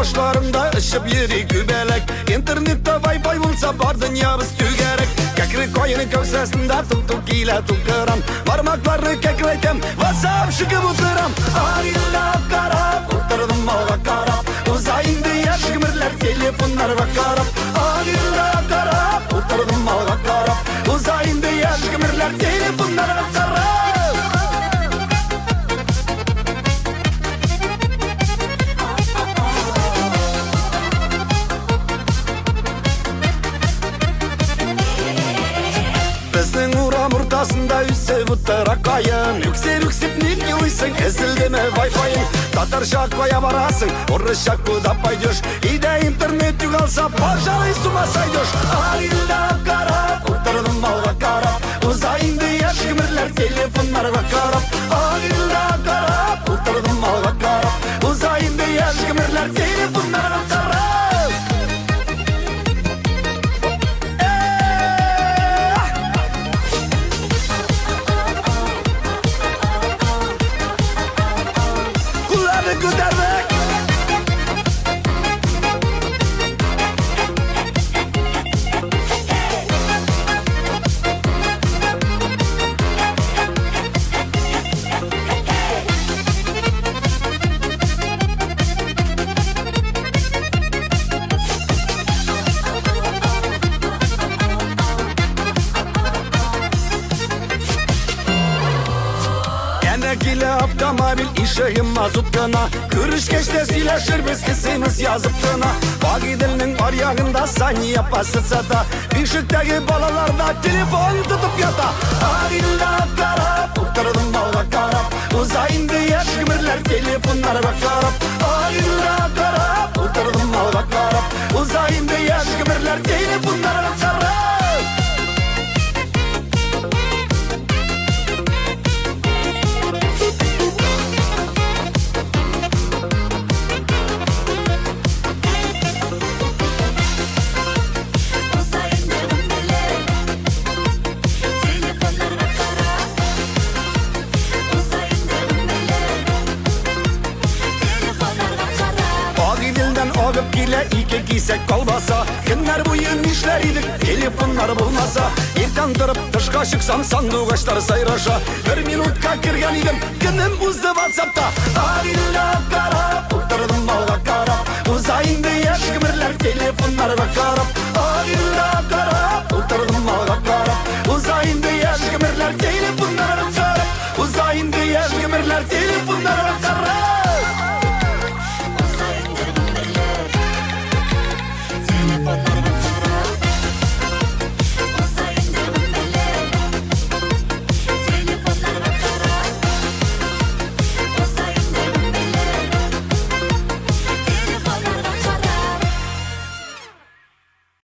başlarında ışıp yeri kübelek. İnternette Wi-Fi bulsa bar dünyamız tügerek. Kekri koyunu köksesinde tuk ile tukaram. Parmaklarını kekreytem WhatsApp şıkıp oturam. Ağıyla karap oturdum malga karap. Uzayın diye şıkmırlar telefonlar bakarap. Ağıyla karap oturdum malga karap. Uzayın diye şıkmırlar telefonlar bakarap. Bizning uram ortasında üsse butara kayın. Yüksep nip yılıysan ezildime Wi-Fi'in. Tatar şakvaya varasın, orı şakku da paydoş. İde internet yugalsa parçalı suma saydoş. Ağıyla karap, oturdum malga karap. Uzayın diye şıkmırlar telefonlar bakarap. Ağıyla karap, oturdum malga karap. Uzayın diye şıkmırlar telefonlar bakarap. Kile avtomobil işeyim mazutkana. Kırış geçte sileşir biz isimiz yazıptına. Bagidilinin aryağında saniye pasıtsada. Bişikteki balalarda telefon tutup yata. Ağıyla karap oturdum malga karap. Uzayın diye şıkmırlar telefonlara bakarap. Ağıyla karap oturdum malga karap. Uzayın diye şıkmırlar telefonlara bakarap. Ağıp gile iki giysek kalbasa. Günler boyun işleriydik telefonlar bulmasa. İlkan durup dışka çıksam sandığı kaçları sayraşa. Bir minutka kirgen idim günüm uzdu WhatsApp'ta. Ağıyla